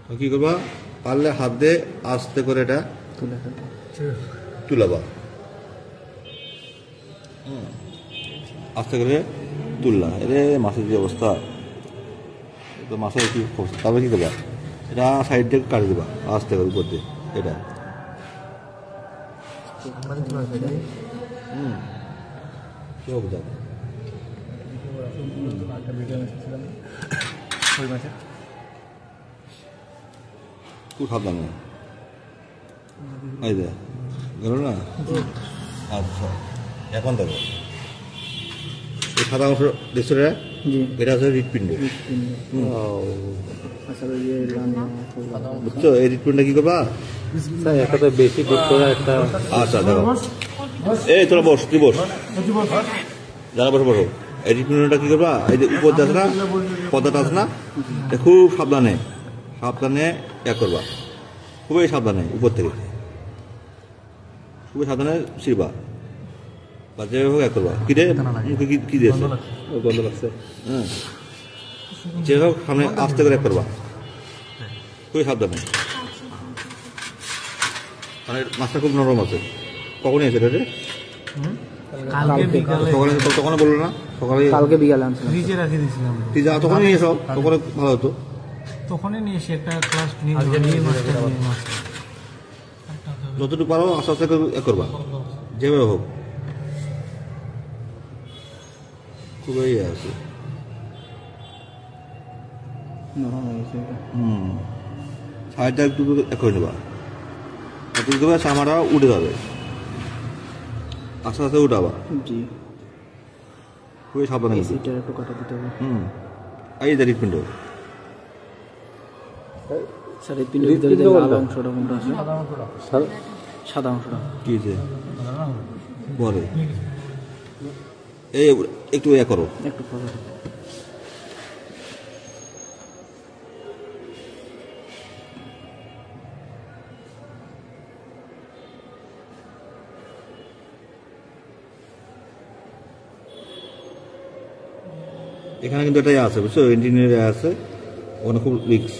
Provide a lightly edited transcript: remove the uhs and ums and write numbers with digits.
কি করবা, পারলে হাত দিয়ে আস্তে করে এটা তুলাবা, আস্তে করে তুললা। এরে মাছের যে অবস্থা, তো মাছের কি অবস্থা, তারপরে কি করবা, এটা সাইড দিয়ে কাটি দেবা আস্তে করে উপর দিয়ে। এটা কি হবে, খুব সাবধানে এই দে গেল না। আচ্ছা, এখন দেখো এই সাদা অংশ দেখছো, এটা হচ্ছে হৃৎপিণ্ড। বুঝছো, এই হৃৎপিণ্ডটা কি করবা, বেশি একটা। আচ্ছা দেখো, এই তোরা বস, তুই বস, যারা বসো বসো। এই হৃৎপিণ্ডটা কি করবা, এই যে উপর আছে না, পর্দাটা আছে না, খুব সাবধানে সাবধানে এক করবা, খুবই সাবধানে উপর থেকে খুবই সাবধানে ছিড়বা বা যেভাবে হোক এক করবা। কি রে মুখে কি দিয়েছে, গন্ধ লাগছে। হ্যাঁ, যেভাবে হোক সামনে আস্তে করে এক করবা, খুবই সাবধানে। মানে মাছটা খুব নরম আছে। কখন এসে রে, তখন বললো না, সকালে কালকে বিকালে তখন নিয়ে এসো, তখন ভালো হতো। তখনই নিয়ে এসে একটা ক্লাস যতটুকু পারো আস্তে আস্তে করবা, যেভাবে হোক। খুবই আছে, সাইডটা একটু করে নেবা, সামারা উঠে যাবে, আস্তে আস্তে উঠাবা। খুবই সাবধানে। এই যে হৃৎপিণ্ড, সাদা অংশটা কি বলে, এই একটু এ করো, একটু এখানে কিন্তু এটাই আছে, বুঝছো, ইঞ্জিনিয়ার আছে, ওখানে খুব রিস্ক।